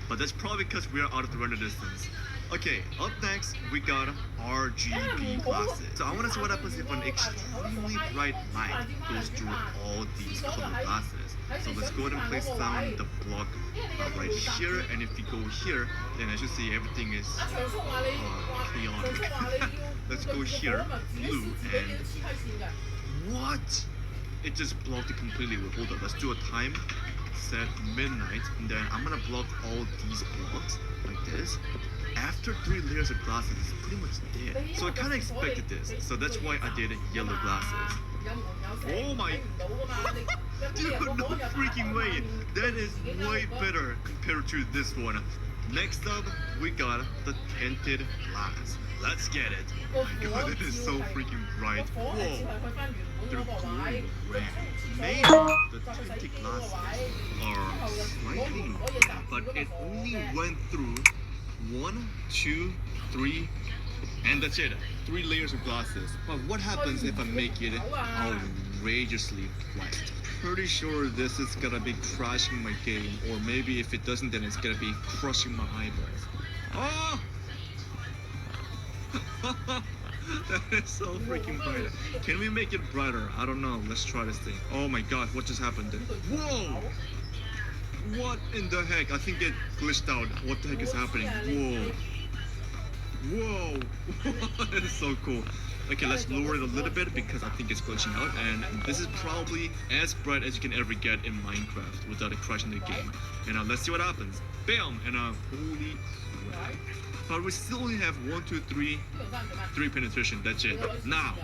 But that's probably because we are out of the render distance. Okay, up next, we got RGB glasses. So I want to see what happens if an extremely bright light goes through all these colored glasses. So let's go ahead and place down the block right here. And if you go here, then as you see, everything is chaotic. Let's go here, blue, and what? It just blocked it completely. Hold on, let's do a time. Set midnight, and then I'm gonna block all these blocks like this. After 3 layers of glasses, it's pretty much dead. So I kind of expected this, so that's why I did yellow glasses. Oh my, dude, no freaking way. That is way better compared to this one. Next up, we got the tinted glass. Let's get it. Oh my god, it is so freaking bright. Whoa. They're glowing red. Maybe the tinted glasses are slightly, but it only went through 1, 2, 3, and that's it. 3 layers of glasses. But what happens if I make it outrageously bright? Pretty sure this is gonna be crashing my game, or maybe if it doesn't, then it's gonna be crushing my eyeballs. Oh! That is so freaking bright. Can we make it brighter? I don't know. Let's try this thing. Oh my god, what just happened? Whoa! What in the heck? I think it glitched out. What the heck is happening? Whoa. Whoa. That is so cool. Okay, let's lower it a little bit because I think it's glitching out. And this is probably as bright as you can ever get in Minecraft without it crashing the game. And let's see what happens. Bam! And holy crap. But we still only have 1, 2, 3 penetration. That's it. Now,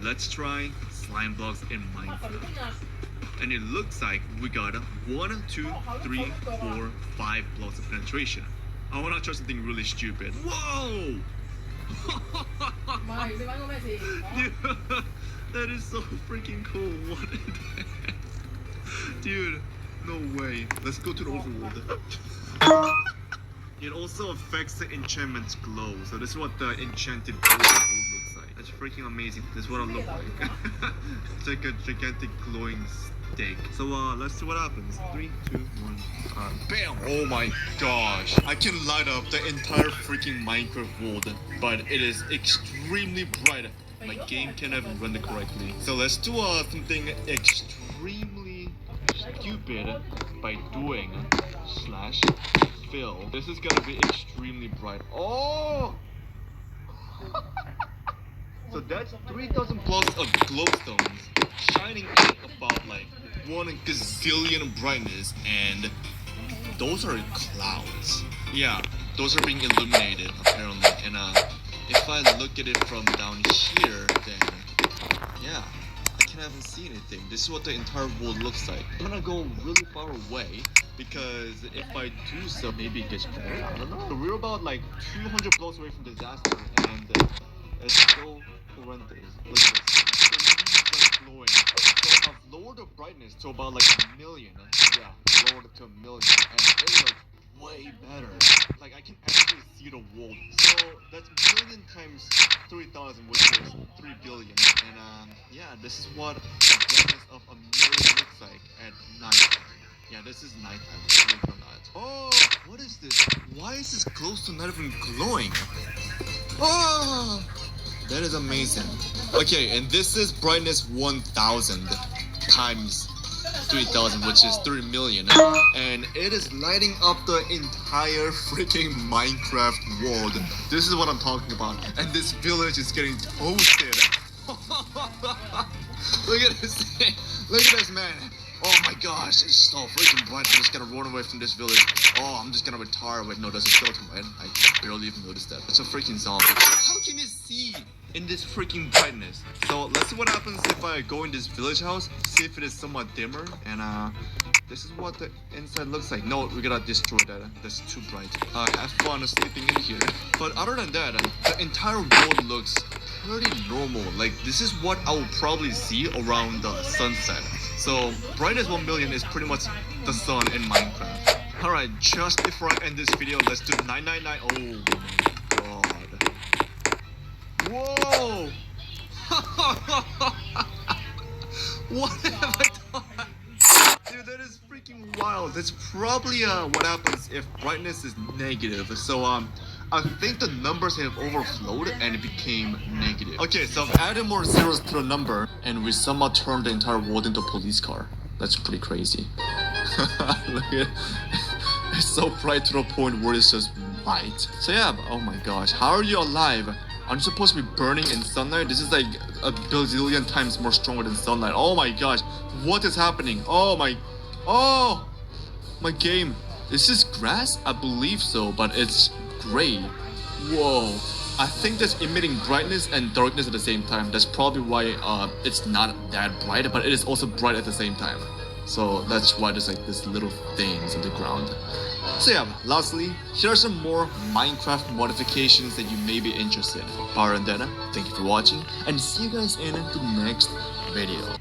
let's try slime blocks in Minecraft. And it looks like we got 1, 2, 3, 4, 5 blocks of penetration. I want to try something really stupid. Whoa! Dude, that is so freaking cool. What in the heck? Dude, no way. Let's go to the overworld. It also affects the enchantment's glow. So this is what the enchanted gold looks like. That's freaking amazing. This is what it looks like. It's like a gigantic glowing steak. So let's see what happens. 3, 2, 1. Bam! Oh my gosh. I can light up the entire freaking Minecraft world, but it is extremely bright. My game can't even run it correctly. So let's do something extremely stupid by doing /fill. This is gonna be extremely bright. Oh! So that's 3,000 blocks of glowstones shining at about like 1 gazillion brightness, and those are clouds. Yeah, those are being illuminated apparently. And if I look at it from down here, then yeah, I can't even see anything. This is what the entire world looks like. I'm gonna go really far away because if I do so, maybe it gets better. I don't know. We're about like 200 blocks away from disaster, and it's so horrendous. Look at this. It's glowing. So I've lowered the brightness to about like 1 million. Yeah, lowered it to 1 million, and it looks way better. Like I can actually see the world. So that's 1 million times 3,000, which is 3 billion. And yeah, this is what the brightness of 1 million looks like at night. Yeah, this is nighttime, believe it or not. Oh, what is this? Why is this glowstone not even glowing? Oh! That is amazing. Okay, and this is brightness 1000 times 3000, which is 3 million. And it is lighting up the entire freaking Minecraft world. This is what I'm talking about. And this village is getting toasted. Look at this thing. Look at this, man. Oh my gosh, it's so freaking bright. I'm just gonna run away from this village. Oh, I'm just gonna retire. Wait, no, there's a skeleton, right? I barely even noticed that. It's a freaking zombie. How can you see in this freaking brightness? So let's see what happens if I go in this village house, see if it is somewhat dimmer, and this is what the inside looks like. No, we gotta destroy that. That's too bright. Have fun sleeping in here. But other than that, the entire world looks pretty normal. Like, this is what I will probably see around the sunset. So brightness 1 million is pretty much the sun in Minecraft. Alright, just before I end this video, let's do 999. Oh my god. Whoa! What have I done? Dude, that is freaking wild. That's probably what happens if brightness is negative. So I think the numbers have overflowed and it became negative. Okay, so I've added more zeros to the number and we somehow turned the entire world into a police car. That's pretty crazy. Look at it. It's so bright to the point where it's just white. So yeah, oh my gosh, how are you alive? Aren't you supposed to be burning in sunlight? This is like a bazillion times more stronger than sunlight. Oh my gosh, what is happening? Oh my game. Is this grass? I believe so, but it's gray. Whoa. I think that's emitting brightness and darkness at the same time. That's probably why it's not that bright, but it is also bright at the same time. So that's why there's like this little things on the ground. So yeah, lastly, here are some more Minecraft modifications that you may be interested in. Power and Data, thank you for watching, and see you guys in the next video.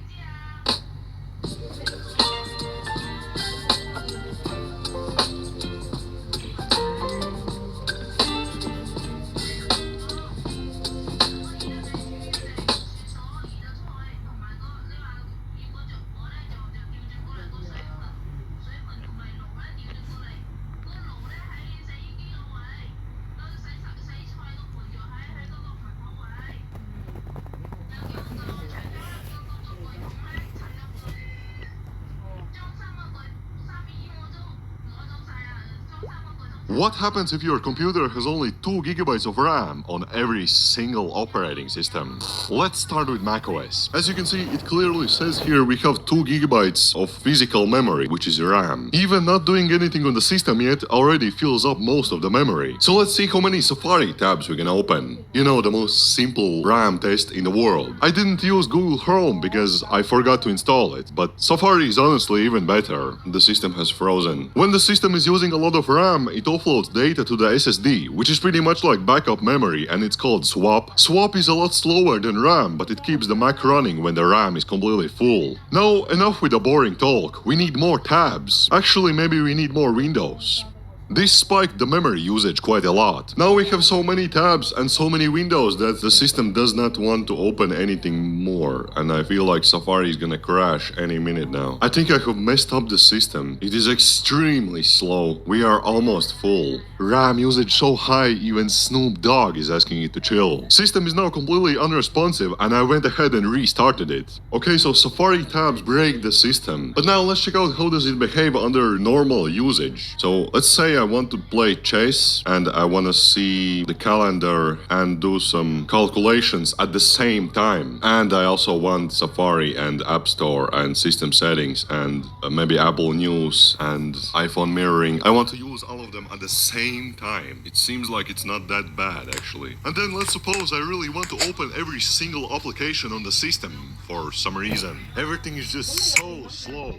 What happens if your computer has only 2 GB of RAM on every single operating system? Let's start with macOS. As you can see, it clearly says here we have 2 GB of physical memory, which is RAM. Even not doing anything on the system yet already fills up most of the memory. So let's see how many Safari tabs we can open. You know, the most simple RAM test in the world. I didn't use Google Chrome because I forgot to install it, but Safari is honestly even better. The system has frozen. When the system is using a lot of RAM, it offloads data to the SSD, which is pretty much like backup memory, and it's called swap. Swap is a lot slower than RAM, but it keeps the Mac running when the RAM is completely full. Now, enough with the boring talk. We need more tabs. Actually, maybe we need more windows. This spiked the memory usage quite a lot. Now we have so many tabs and so many windows that the system does not want to open anything more, and I feel like Safari is gonna crash any minute now. I think I have messed up the system. It is extremely slow. We are almost full. RAM usage so high even Snoop Dogg is asking it to chill. System is now completely unresponsive and I went ahead and restarted it. Okay, so Safari tabs break the system. But now let's check out how does it behave under normal usage. So let's say I want to play chess and I want to see the calendar and do some calculations at the same time. And I also want Safari and App Store and system settings and maybe Apple News and iPhone mirroring. I want to use all of them at the same time. It seems like it's not that bad actually. And then let's suppose I really want to open every single application on the system for some reason. Everything is just so slow.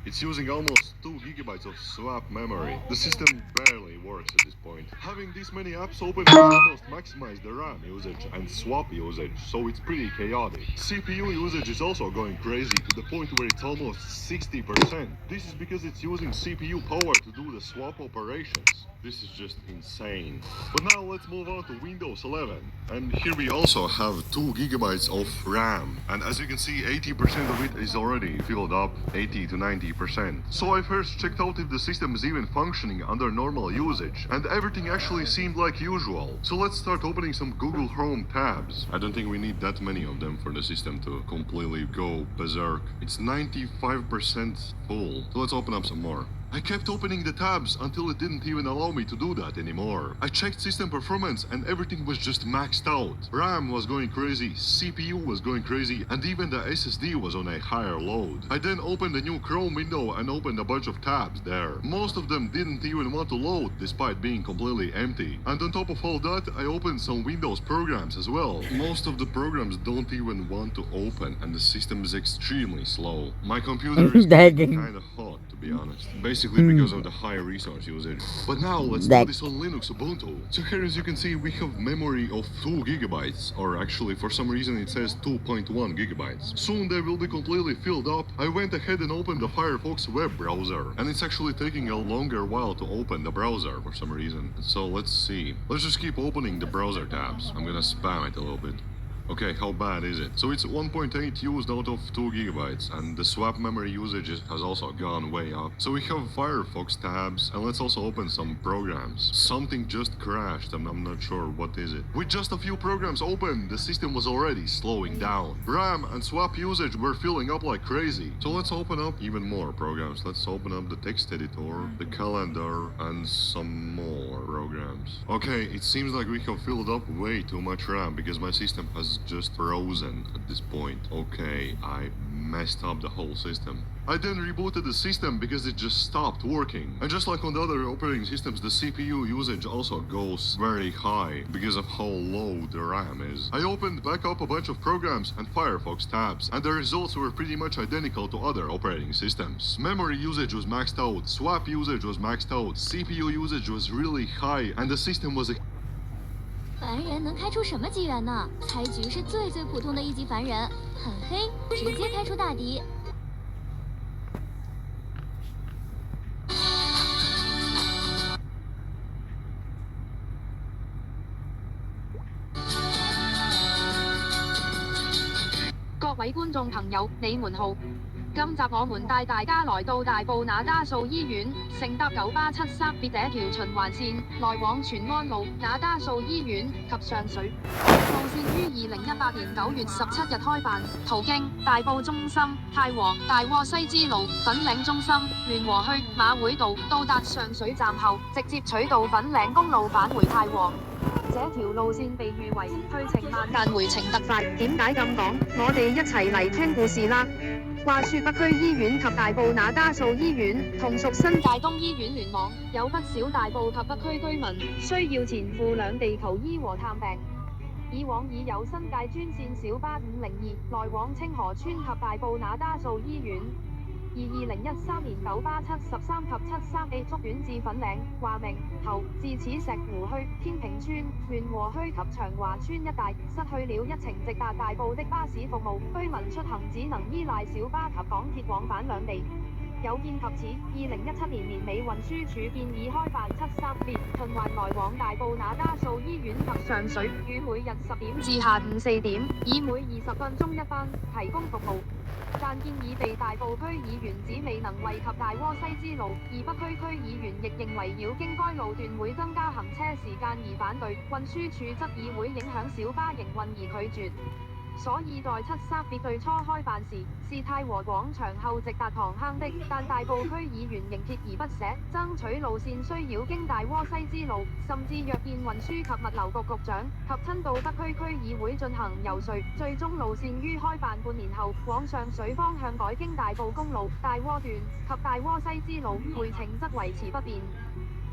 It's using almost 2 GB of swap memory. The system barely works at this point. Having this many apps open has almost maximized the RAM usage and swap usage, so it's pretty chaotic. CPU usage is also going crazy to the point where it's almost 60%. This is because it's using CPU power to do the swap operations. This is just insane. But now let's move on to Windows 11. And here we also have 2 gigabytes of RAM. And as you can see, 80% of it is already filled up, 80 to 90%. So I first checked out if the system is even functioning under normal usage. And everything actually seemed like usual. So let's start opening some Google Chrome tabs. I don't think we need that many of them for the system to completely go berserk. It's 95% full. So let's open up some more. I kept opening the tabs until it didn't even allow me to do that anymore. I checked system performance and everything was just maxed out. RAM was going crazy, CPU was going crazy, and even the SSD was on a higher load. I then opened a new Chrome window and opened a bunch of tabs there. Most of them didn't even want to load despite being completely empty. And on top of all that, I opened some Windows programs as well. Most of the programs don't even want to open and the system is extremely slow. My computer is kind of hot, to be honest. Basically because of the high resource usage. But now let's do this on Linux Ubuntu. So here as you can see we have memory of 2 gigabytes, or actually for some reason it says 2.1 gigabytes. Soon they will be completely filled up. I went ahead and opened the Firefox web browser, and it's actually taking a longer while to open the browser for some reason. So let's see. Let's just keep opening the browser tabs. I'm gonna spam it a little bit. Okay, how bad is it? So it's 1.8 used out of 2 gigabytes, and the swap memory usage has also gone way up. So we have Firefox tabs, and let's also open some programs. Something just crashed, and I'm not sure what is it. With just a few programs open, the system was already slowing down. RAM and swap usage were filling up like crazy. So let's open up even more programs. Let's open up the text editor, the calendar, and some more programs. Okay, it seems like we have filled up way too much RAM because my system has just frozen at this point. Okay, I messed up the whole system. I then rebooted the system because it just stopped working. And just like on the other operating systems, the CPU usage also goes very high because of how low the RAM is. I opened back up a bunch of programs and Firefox tabs, and the results were pretty much identical to other operating systems. Memory usage was maxed out, swap usage was maxed out, CPU usage was really high, and the system was 凡人能开出什么机缘呢？开局是最普通的一级凡人，很黑，直接开出大敌。各位觀眾朋友，你們好。今集我們帶大家來到大埔那打素醫院，乘搭9873別這條循環線，來往荃安路、那打素醫院及上水。路線於2018年9月17日開辦，途徑大埔中心、太和、大窩西支路、粉嶺中心、聯和墟、馬會道，到達上水站後，直接取道粉嶺公路返回太和。這條路線被譽為去程慢但回程特快。點解咁講？我哋一齊嚟聽故事啦。話說北區醫院及大埔那打素醫院同屬新界東醫院聯網，有不少大埔及北區居民需要前赴兩地求醫和探病。以往已有新界專線小巴502來往清河村及大埔那打素醫院。而2013年9巴73及73A 縮短至粉嶺、華明後，自此石湖墟、天平村、聯和墟及長華村一帶失去了一程直達大埔的巴士服務，居民出行只能依賴小巴及港鐵往返兩地。有見及此，2017年年尾運輸署建議開辦73列循環來往大埔那打素醫院及上水，於每日10點至下午4點，以每20分鐘一班提供服務。但建議被大埔區議員指未能惠及大窩西支路，而北區區議員亦認為繞經該路段會增加行車時間而反對，運輸署則以會影響小巴營運而拒絕。所以在73別最初開辦時，是太和廣場後直達塘坑的，但大埔區議員仍鍥而不捨，爭取路線需繞經大窩西支路，甚至約見運輸及物流局局長及親到北區區議會進行遊說，最終路線於開辦半年後，往上水方向改經大埔公路、大窩段及大窩西支路，回程則維持不變。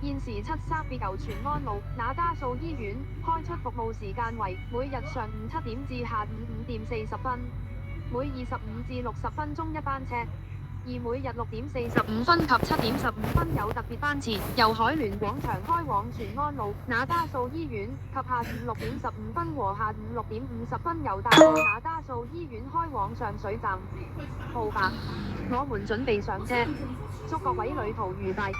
現時73別由荃安路那打素醫院開出服務時間為每日上午7點至下午5點40分，每25至60分鐘一班車。而每日6點45分及7點15分有特別班次，由海聯廣場開往荃安路那打素醫院，及下午6點15分和下午6點50分由大埔那打素醫院開往上水站。好吧，我們準備上車，祝各位旅途愉快。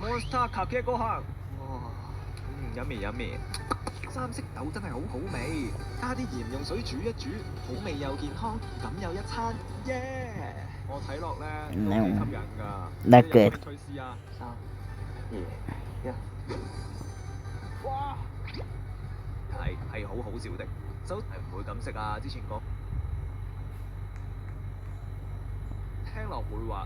Monster 卡嘅嗰行，哇，yummy，三色豆真係好好味，加啲鹽用水煮一煮，好味又健康，咁又一餐，耶！我睇落咧都幾吸引㗎，Not good. 去試下。3、2、1，哇！係好好笑的，手係唔會咁食啊！之前講聽落會話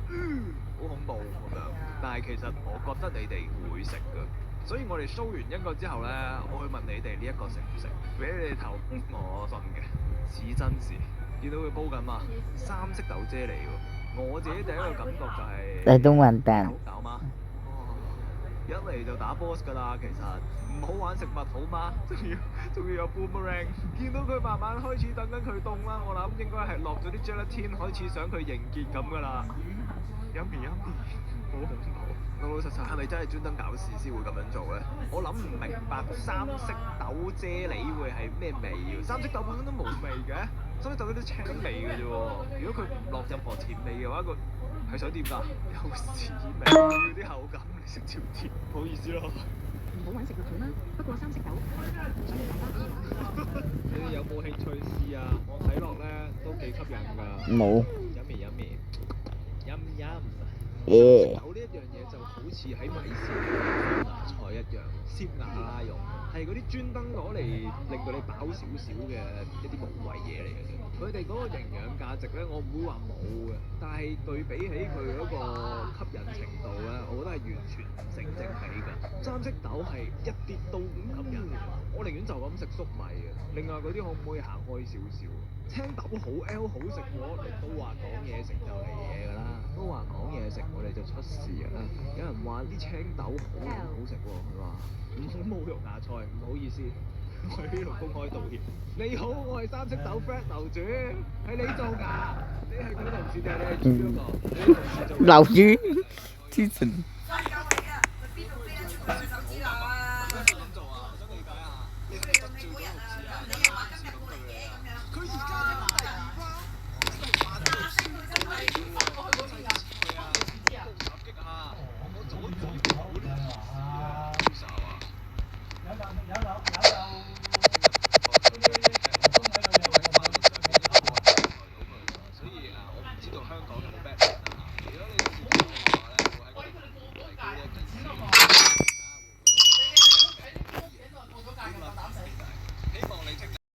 好恐怖咁樣，但係其實我覺得你哋會食㗎，所以我哋 show 完一個之後咧，我會問你哋呢一個食唔食，俾你哋投，我信嘅，似真事。見到佢煲緊嘛，三色豆啫喱喎，我自己第一個感覺就係I don't want that. 搞嗎？一嚟就打 boss 㗎啦，其實唔好玩食物好嗎？仲要有 boomerang， 見到佢慢慢開始等緊佢凍啦，我諗應該係落咗啲 gelatin 開始想佢凝結咁㗎啦。yummy， 好恐怖。老老實實係咪真係專登搞事先會咁樣做咧？我諗唔明白三色豆啫喱會係咩味喎？三色豆本身都冇味嘅，三色豆都青味嘅啫喎。如果佢唔落任何甜味嘅話，佢係想點㗎？有屎味，要啲口感嚟食條甜，唔好意思咯。好揾食物好嗎？不過三色豆，所以大家可以玩。你哋有冇興趣試啊？我睇落咧都幾吸引㗎。冇。飲。耶。有呢一樣嘢就好似喺米線芽菜一樣，攝牙啦用，係嗰啲專登攞嚟令到你飽少少嘅一啲無謂嘢嚟嘅啫。佢哋嗰個營養價值咧，我唔會話冇嘅，但係對比起佢嗰個吸引程度咧，我覺得係完全唔成正比㗎。三色豆係一啲都唔吸引嘅，我寧願就咁食粟米嘅。另外嗰啲可唔可以行開少少？青豆好 L 好食喎，你都話講嘢食就嚟嘢㗎啦，都話講嘢食我哋就出事㗎啦。有人話啲青豆好食喎，佢話唔好侮辱芽菜，唔好意思。我喺呢度公開道歉。你好，我係三色豆 Fred 樓主，係你做㗎？你係佢同事定係你係豬嗰個？你同事做。樓主，黐線。